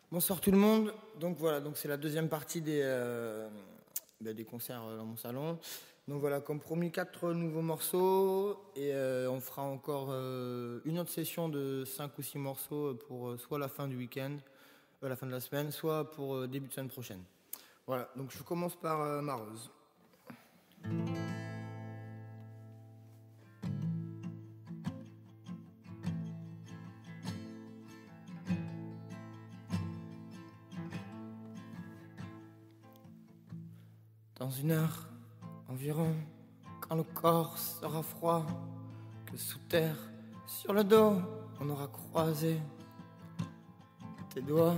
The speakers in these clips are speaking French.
Bonsoir tout le monde. Donc voilà, donc c'est la deuxième partie des concerts dans mon salon. Donc voilà, comme promis, 4 nouveaux morceaux et on fera encore une autre session de 5 ou 6 morceaux pour soit la fin du week-end, la fin de la semaine, soit pour début de semaine prochaine. Voilà, donc je commence par Ma Rose. Dans 1 heure environ, quand le corps sera froid, que sous terre, sur le dos, on aura croisé tes doigts.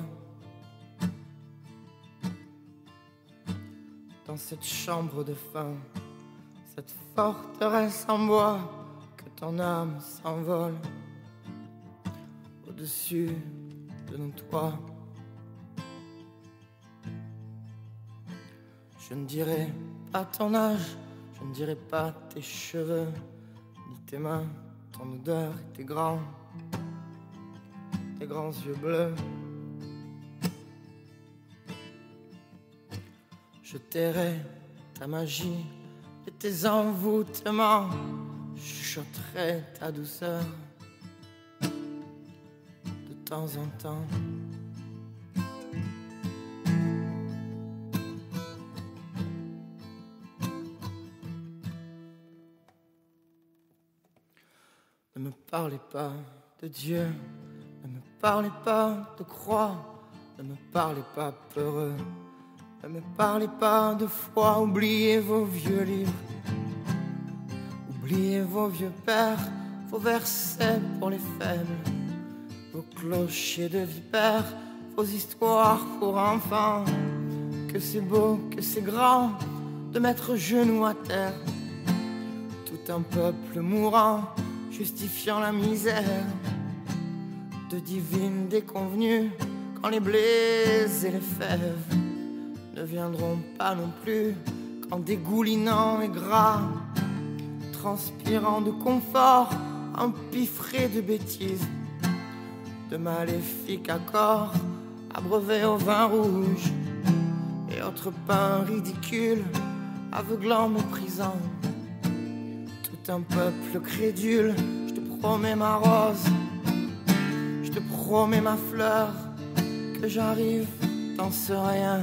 Dans cette chambre de fin, cette forteresse en bois, que ton âme s'envole au-dessus de nos toits. Je ne dirai pas ton âge, je ne dirai pas tes cheveux, ni tes mains, ton odeur et tes grands yeux bleus. Je tairai ta magie et tes envoûtements, je chuchoterai ta douceur de temps en temps. Ne me parlez pas de Dieu, ne me parlez pas de croix, ne me parlez pas peureux, ne me parlez pas de foi. Oubliez vos vieux livres, oubliez vos vieux pères, vos versets pour les faibles, vos clochers de vipères, vos histoires pour enfants. Que c'est beau, que c'est grand de mettre genoux à terre, tout un peuple mourant justifiant la misère de divines déconvenues, quand les blés et les fèves ne viendront pas non plus, quand dégoulinant et gras, transpirant de confort, empiffré de bêtises, de maléfiques accords abreuvés au vin rouge et autres pains ridicules, aveuglant, méprisant tout un peuple crédule. Je te promets ma rose, je te promets ma fleur, que j'arrive dans ce rien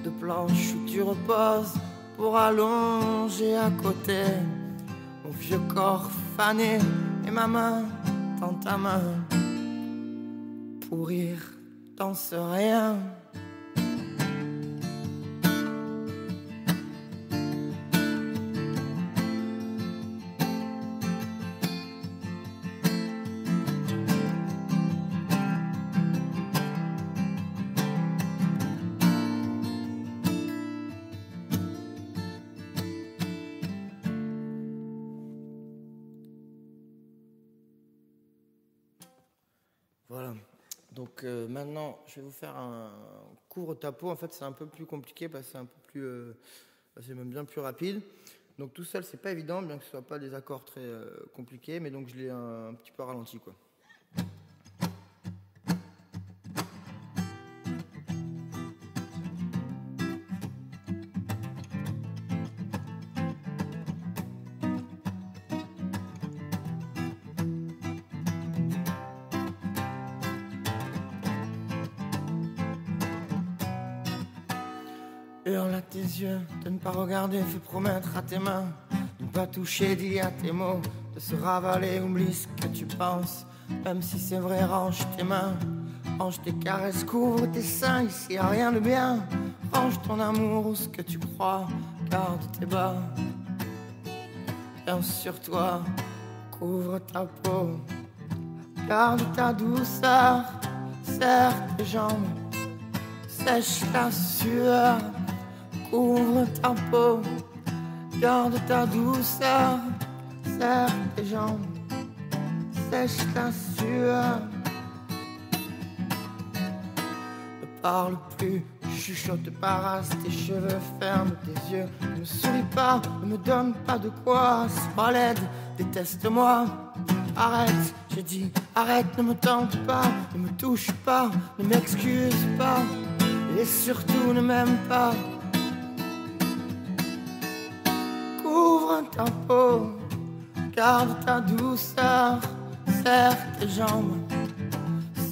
de planche où tu reposes, pour allonger à côté mon vieux corps fané et ma main dans ta main, pourrir dans ce rien. Voilà, donc maintenant je vais vous faire un couvre-ta-peau. En fait c'est un peu plus compliqué parce que c'est un peu plus, c'est même bien plus rapide. Donc tout seul c'est pas évident, bien que ce soit pas des accords très compliqués, mais donc je l'ai un petit peu ralenti quoi. Hurle à tes yeux de ne pas regarder, fais promettre à tes mains de ne pas toucher, dis à tes mots de se ravaler, oublie ce que tu penses, même si c'est vrai, range tes mains, range tes caresses, couvre tes seins, ici y a rien de bien, range ton amour ou ce que tu crois, garde tes bas, viens sur toi, couvre ta peau, garde ta douceur, serre tes jambes, sèche ta sueur, couvre ta peau, garde ta douceur, serre tes jambes, sèche ta sueur. Ne parle plus, chuchote pas, rase tes cheveux, ferme tes yeux, ne me souris pas, ne me donne pas de quoi, sois laide, déteste-moi, arrête, j'ai dit arrête, ne me tente pas, ne me touche pas, ne m'excuse pas, et surtout ne m'aime pas. Couvre ta peau, garde ta douceur, serre tes jambes,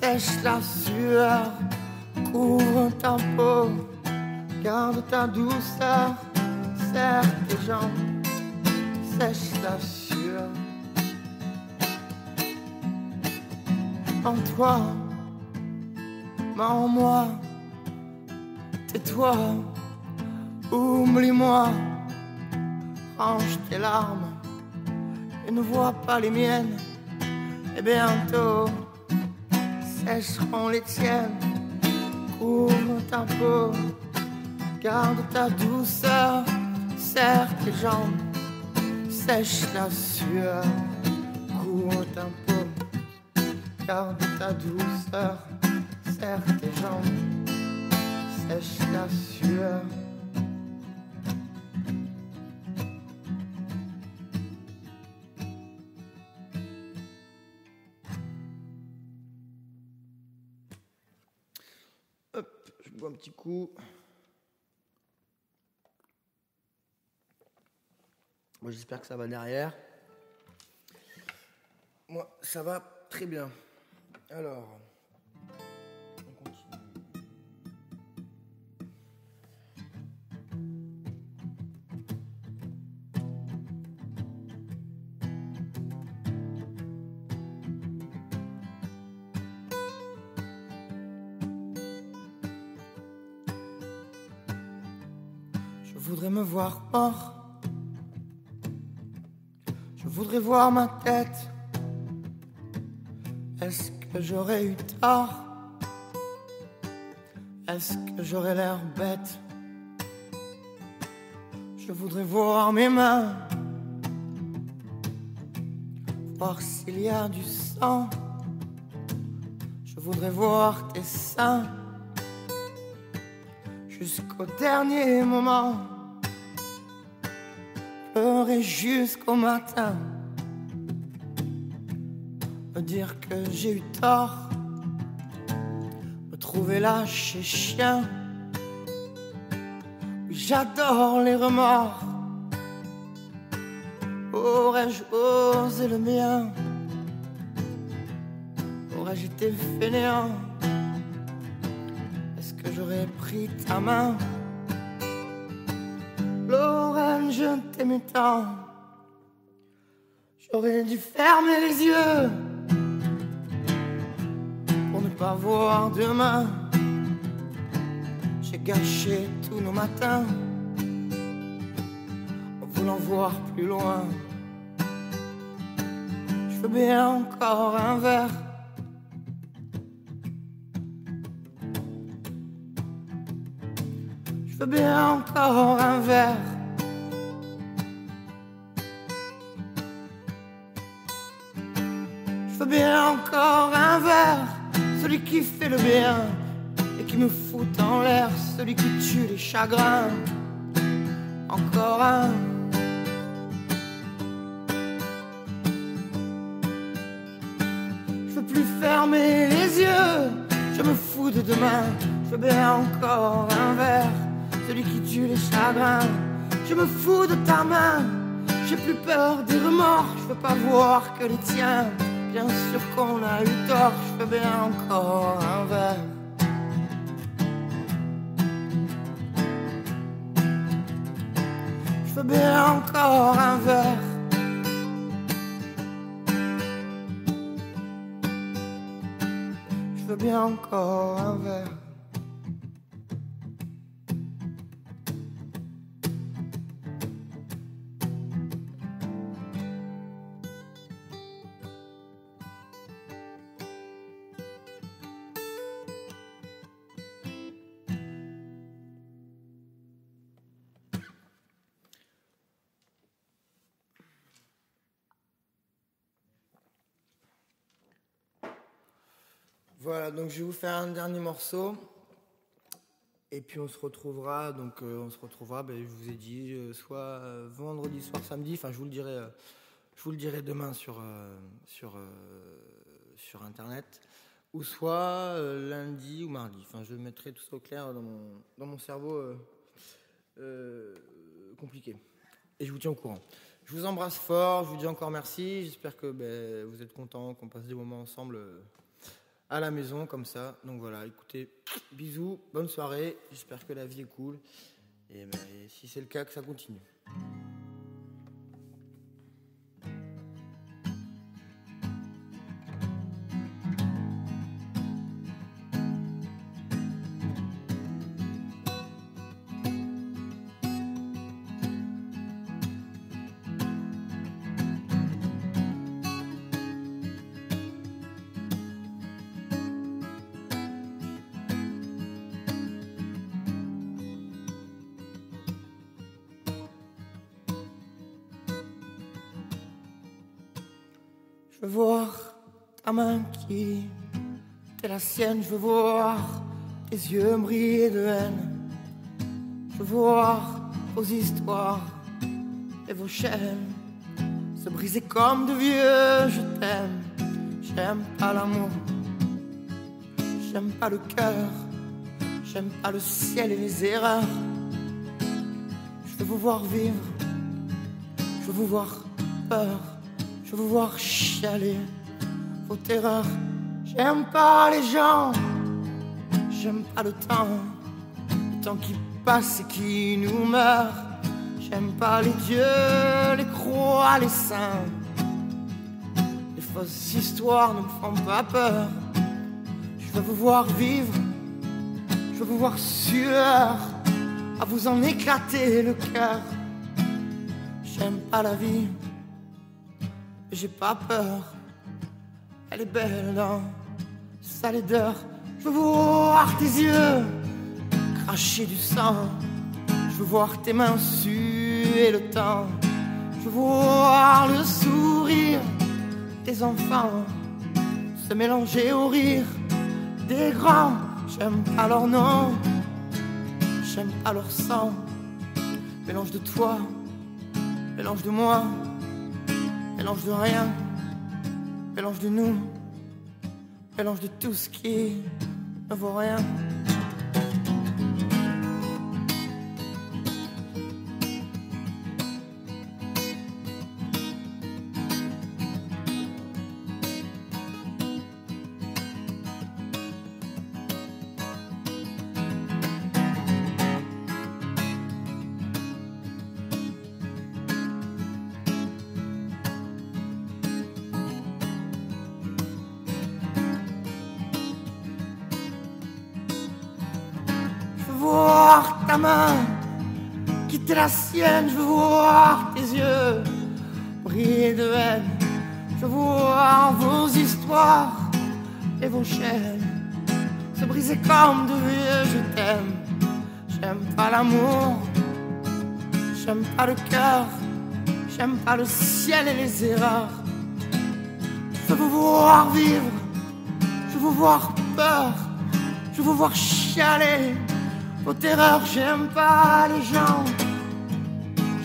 sèche la sueur. Couvre ta peau, garde ta douceur, serre tes jambes, sèche la sueur. En toi, mais en moi, tais-toi, oublie-moi, range tes larmes et ne vois pas les miennes, et bientôt sécheront les tiennes. Couvre ta peau, garde ta douceur, serre tes jambes, sèche la sueur. Couvre ta peau, garde ta douceur, serre tes jambes, sèche la sueur. Hop, je bois un petit coup. Moi, j'espère que ça va derrière. Moi, ça va très bien. Alors, on continue. Je voudrais me voir mort. Je voudrais voir ma tête. Est-ce que j'aurais eu tort? Est-ce que j'aurais l'air bête? Je voudrais voir mes mains, voir s'il y a du sang. Je voudrais voir tes seins jusqu'au dernier moment, pleurer jusqu'au matin, me dire que j'ai eu tort, me trouver lâche et chien. Oui, j'adore les remords. Aurais-je osé le mien? Aurais-je été fainéant? Est-ce que j'aurais pris ta main? Lorraine, je t'aimais tant. J'aurais dû fermer les yeux pour ne pas voir demain. J'ai gâché tous nos matins en voulant voir plus loin. Je veux bien encore un verre. Je veux bien encore un verre. Je veux bien encore un verre. Celui qui fait le bien et qui me fout en l'air, celui qui tue les chagrins. Encore un. Je veux plus fermer les yeux, je me fous de demain. Je veux bien encore un verre, celui qui tue les chagrins. Je me fous de ta main, j'ai plus peur des remords. Je veux pas voir que les tiens. Bien sûr qu'on a eu tort, je veux bien encore un verre. Je veux bien encore un verre. Je veux bien encore un verre. Voilà, donc je vais vous faire un dernier morceau. Et puis on se retrouvera, je vous ai dit, soit vendredi soir, samedi, enfin je vous le dirai Je vous le dirai demain sur Internet, ou soit lundi ou mardi. Enfin, je mettrai tout ça au clair dans mon cerveau compliqué. Et je vous tiens au courant. Je vous embrasse fort, je vous dis encore merci. J'espère que vous êtes contents, qu'on passe des moments ensemble à la maison comme ça. Donc voilà, écoutez, bisous, bonne soirée. J'espère que la vie est cool. Et si c'est le cas, que ça continue. Je veux voir ta main qui est la sienne. Je veux voir tes yeux briller de haine. Je veux voir vos histoires et vos chaînes se briser comme de vieux je t'aime. J'aime pas l'amour, j'aime pas le cœur, j'aime pas le ciel et les erreurs. Je veux vous voir vivre, je veux vous voir peur, je veux vous voir chialer vos terreurs. J'aime pas les gens, j'aime pas le temps qui passe et qui nous meurt. J'aime pas les dieux, les croix, les saints. Les fausses histoires ne me font pas peur. Je veux vous voir vivre, je veux vous voir sueur, à vous en éclater le cœur. J'aime pas la vie, mais j'ai pas peur. Elle est belle dans sa laideur. Je veux voir tes yeux cracher du sang. Je veux voir tes mains suer le temps. Je veux voir le sourire des enfants se mélanger au rire des grands. J'aime pas leur nom, j'aime pas leur sang. Mélange de toi, mélange de moi, mélange de rien, mélange de nous, mélange de tout ce qui ne vaut rien. Voir ta main quitter la sienne, je veux voir tes yeux briller de haine. Je veux voir vos histoires et vos chaînes se briser comme de vieux je t'aime. J'aime pas l'amour, j'aime pas le cœur, j'aime pas le ciel et les erreurs. Je veux vous voir vivre, je veux vous voir peur, je veux vous voir chialer vos terreurs. J'aime pas les gens,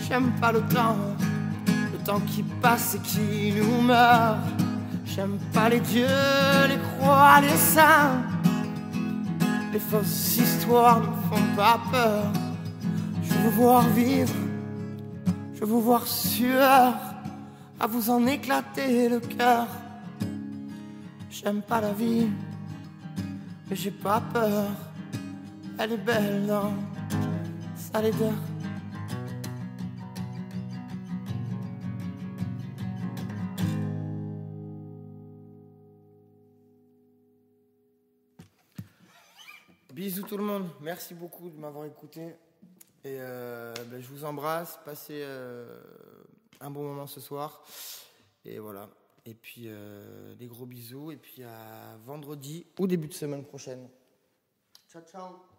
j'aime pas le temps qui passe et qui nous meurt. J'aime pas les dieux, les croix, les saints. Les fausses histoires ne font pas peur. Je veux vous voir vivre, je veux vous voir sueur, à vous en éclater le cœur. J'aime pas la vie, mais j'ai pas peur. Elle est belle dans sa laideur. Bisous tout le monde, merci beaucoup de m'avoir écouté. Et je vous embrasse, passez un bon moment ce soir. Et voilà. Et puis des gros bisous. Et puis à vendredi ou début de semaine prochaine. Ciao, ciao.